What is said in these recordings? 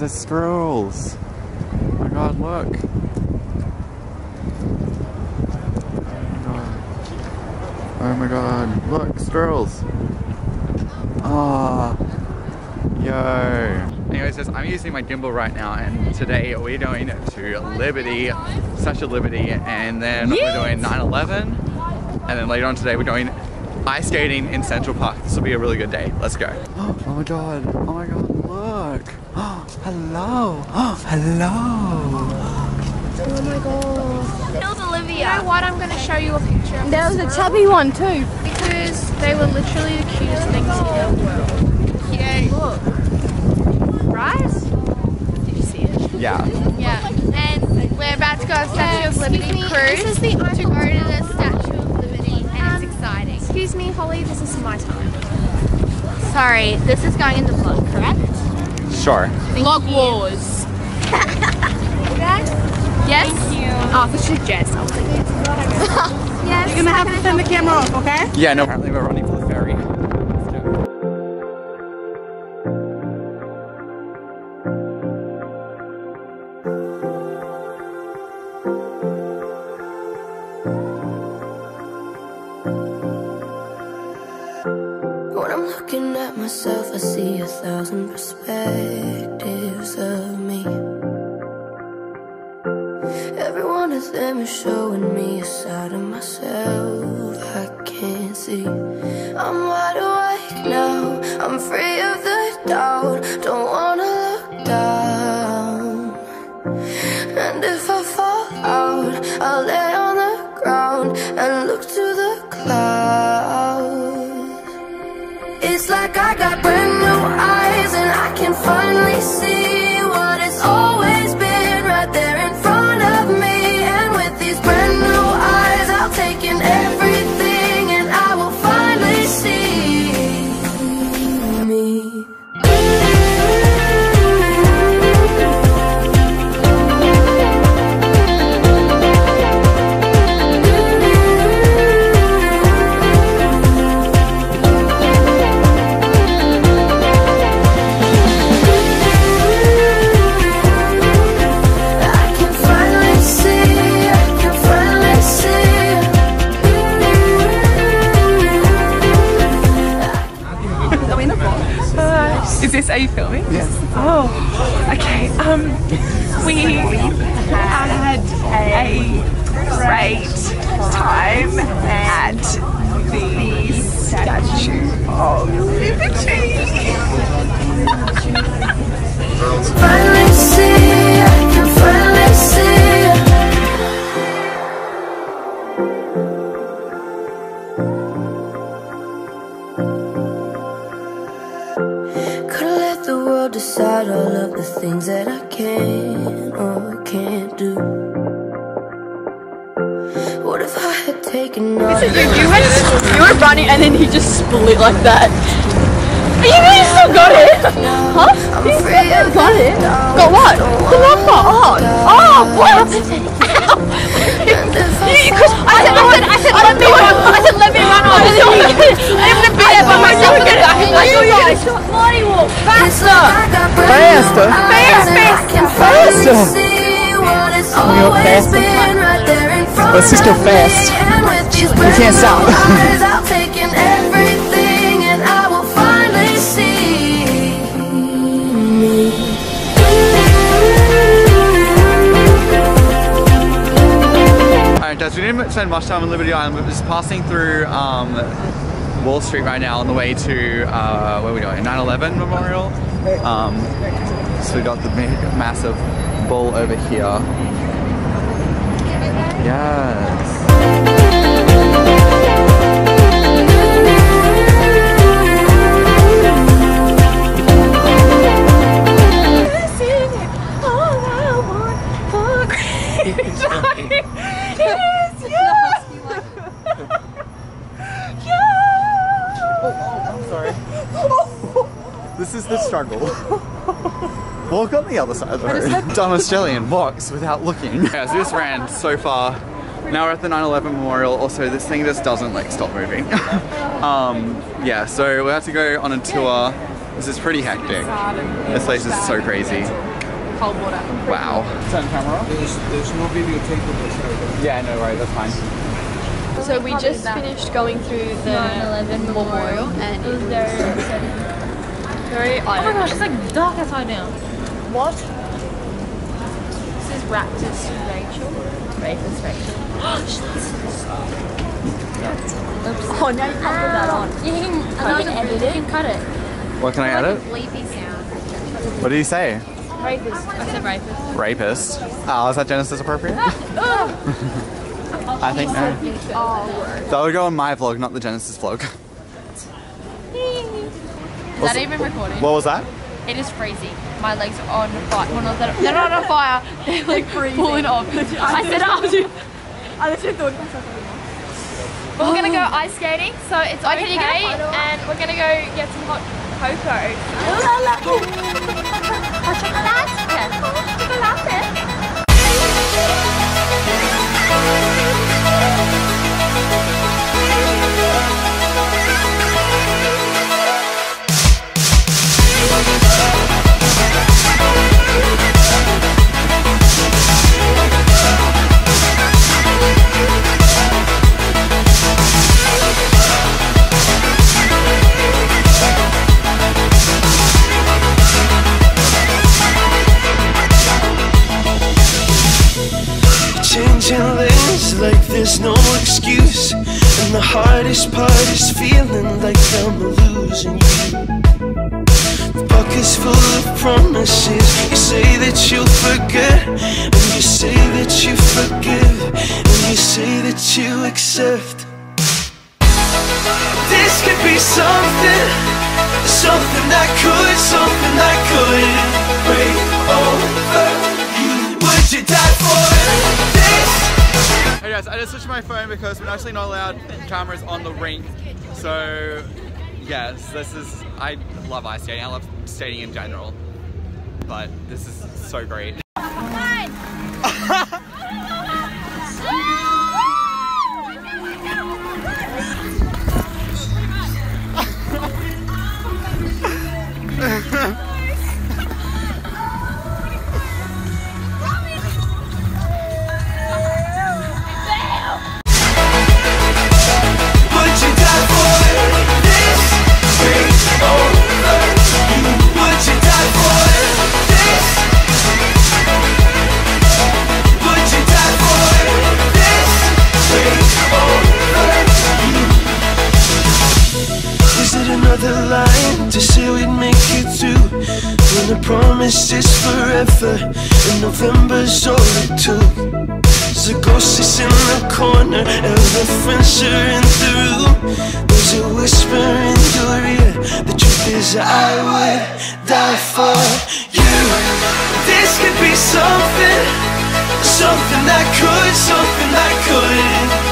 there's squirrels. Oh my god, look. Oh my god, look, squirrels. Ah, yo. Anyways, I'm using my gimbal right now, and today we're going to Liberty, Statue of Liberty, and then we're doing 9/11, and then later on today we're going ice skating in Central Park. This will be a really good day. Let's go. Oh my god, look. Hello, hello. Oh my god. Killed Olivia. You know what? I'm going to show you a picture of There was a chubby one too. because they were literally the cutest things in the world. Cute. Look. Right? Did you see it? Yeah. Yeah. And we're about to go on Statue of Liberty cruise This is the to go to the Statue of Liberty, and it's exciting. Excuse me, Holly, this is my time. Sorry, this is going in the vlog, correct? Sure. Vlog Wars. Yes? Thank you. Oh, this should jazz something. Yes. You're gonna have to turn the camera off, okay? Yeah, no, apparently we're running for the ferry. Let's go. When I'm looking at myself, I see 1,000 perspectives of me. Every one of them is showing me a side of myself I can't see. I'm wide awake now, I'm free of the doubt. Don't wanna look down. And if I fall out, I'll lay on the ground and look to the clouds. It's like I got brand new eyes and I can finally see what it's always been right there in front of me. And with these brand new eyes, I'll take in everything and I will finally see me. Is this, are you filming? Yes. Oh, okay. We had a great time at the Statue of Liberty. Finally see, I can finally see. Could've let the world decide all of the things that I can or can't do. What if I had taken all You were running and then he just split like that. You still got it? Huh? You still got it? Got what? The number? Oh, what? Because I said, let me run. I said, let me run on. I'm gonna be there by myself. I saw Marty walk faster. Faster. Faster. Let's just go fast. We can't stop. I'll take in everything and I will finally see me. Alright guys, we didn't spend much time on Liberty Island, but we're just passing through Wall Street right now on the way to, where are we going? 9/11 Memorial. So we got the big, massive bull over here. Yes. This is the struggle. Walk on the other side of the road. Dumb Australian walks without looking. Yeah, so this ran so far. Now we're at the 9/11 Memorial. Also, this thing just doesn't like stop moving. Yeah, so we have to go on a tour. This is pretty hectic. This place is so crazy. cold water. Wow. Turn camera off. There's no videotape of this. Yeah, no worries, that's fine. So we just finished going through the 9/11 memorial and it was very upsetting. very Oh my gosh, it's like dark outside now. What? This is Raptors Rachel. Rapist Rachel. Oh, now you can't put that on. You can edit it. You can cut it. What can I edit? Bleepy sound. What did you say? Rapist. I said rapist. Rapist. Oh, is that Genesis appropriate? I think no. That would go on my vlog, not the Genesis vlog. Is that even recording? What was that? It is freezing. My legs are on fire. Well, not that, they're not on fire. They're like pulling off. I said I was. I literally thought But we're gonna go ice skating, so it's okay, and we're gonna go get some hot cocoa. Changing lanes like there's no excuse, and the hardest part is feeling like I'm losing you. The bucket's full of promises. You say that you'll forget, and you say that you forgive, and you say that you accept. This could be something, something that could break over you. Would you die for this? Hey guys, I just switched my phone because we're actually not allowed cameras on the rink. So yes, this is, I love ice skating. I love skating in general, but this is so great. To say we'd make it through when the promise is forever and November's all it took. There's a ghost is in the corner, elephants are in the room. There's a whisper in your ear, the truth is I would die for you. This could be something, something that could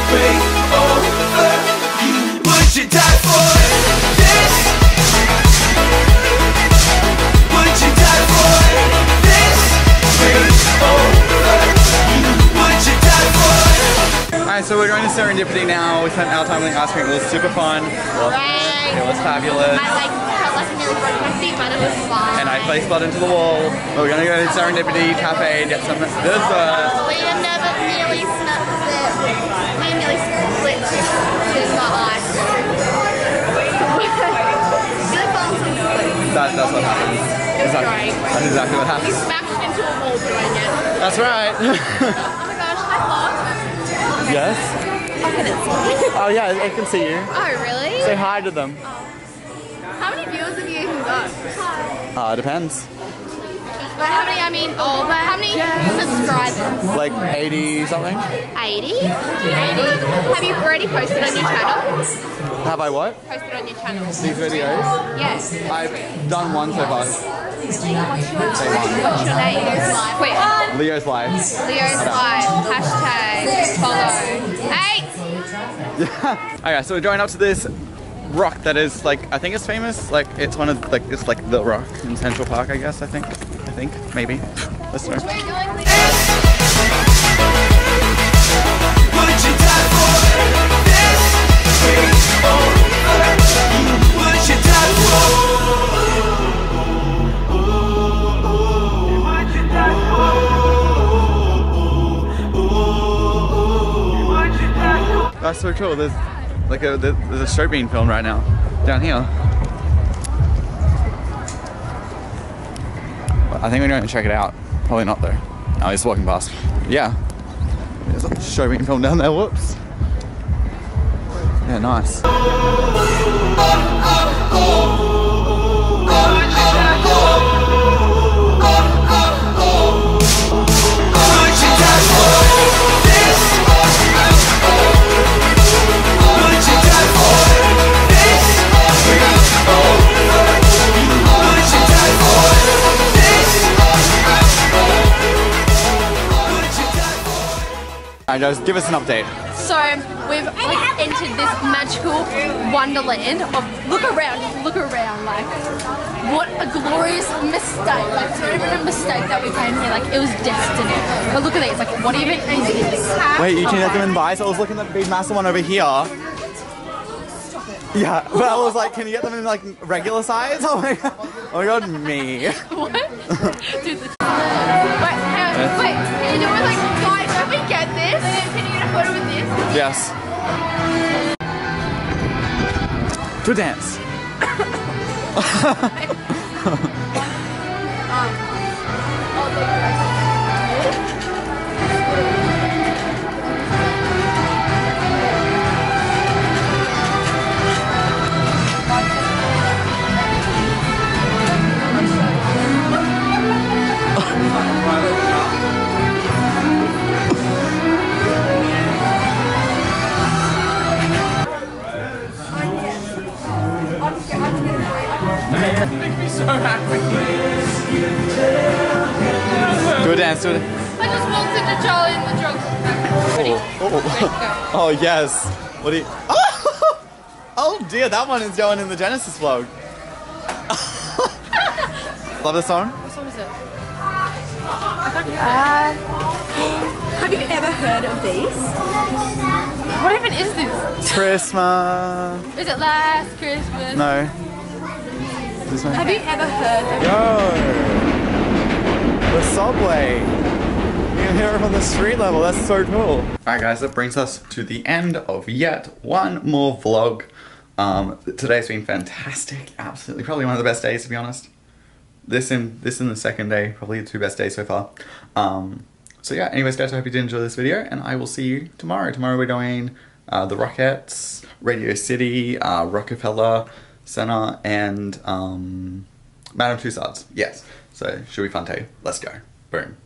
break over you. Would you die for this? Alright, so we're going to Serendipity now. We spent our time with the ice cream. It was super fun. Right. It was fabulous. I felt like I nearly broke my feet, but it was fun. And I face blood into the wall. But we're going to go to Serendipity Cafe and get some dessert. Leah never nearly snapped it. Leah nearly split in my eye. That's what happened. It was great. That's exactly what We happened. smashed into a wall doing it. That's right. Oh my gosh, hi vlog. Yes? I couldn't see. Oh yeah, I can see you. Oh really? Say hi to them. How many viewers have you even got? Depends. But how many, but how many subscribers? Like 80 something? 80? 80? Have you already posted on your channel? Have I what? Posted on your channel? These videos? Yes. I've done one so far. What's your name? Quick. Leo's Live. Leo's Live. Hashtag follow. 8! Yeah. Okay, so we're going up to this rock that is like, I think it's famous. Like it's one of like, it's like the rock in Central Park, I guess. I think, maybe. Let's know. Would you die for this? Break over you. Would you die for? cool. There's like there's a show being filmed right now down here. I think we're going to check it out. Probably not though. No, he's walking past. Yeah. There's a show being filmed down there. Whoops. Yeah, nice. Alright guys, give us an update. So we've like entered this magical wonderland of look around, like what a glorious mistake. Like it's not even a mistake that we came here, like it was destiny. But look at these, like what even is this? Wait, you can get them in buys? I was looking at the big massive one over here. Yeah, but I was like, can you get them in like regular size? Oh my god. Oh my god, me. What? Dude, wait, can you do it like, guys, don't we get this? Can you get a photo with this? Yes. To dance. Makes me so happy. Do a dance, do it. I just walked into Charlie in the drugs. Ready? Oh yes. What do you? Oh dear, that one is going in the Genesis vlog. Love the song? What song is it? Have you ever heard of these? What even is this? Christmas. Is it Last Christmas? No. This one. Have you ever heard of Yo! The subway! You can hear it from the street level, that's so cool. Alright guys, that brings us to the end of yet one more vlog. Today's been fantastic, absolutely, probably one of the best days to be honest. This and the second day, probably the two best days so far. So yeah, anyways guys, I hope you did enjoy this video and I will see you tomorrow. Tomorrow we're doing the Rockettes, Radio City, Rockefeller Center, and Madame Tussauds. Yes, so should be fun too. Let's go. Boom.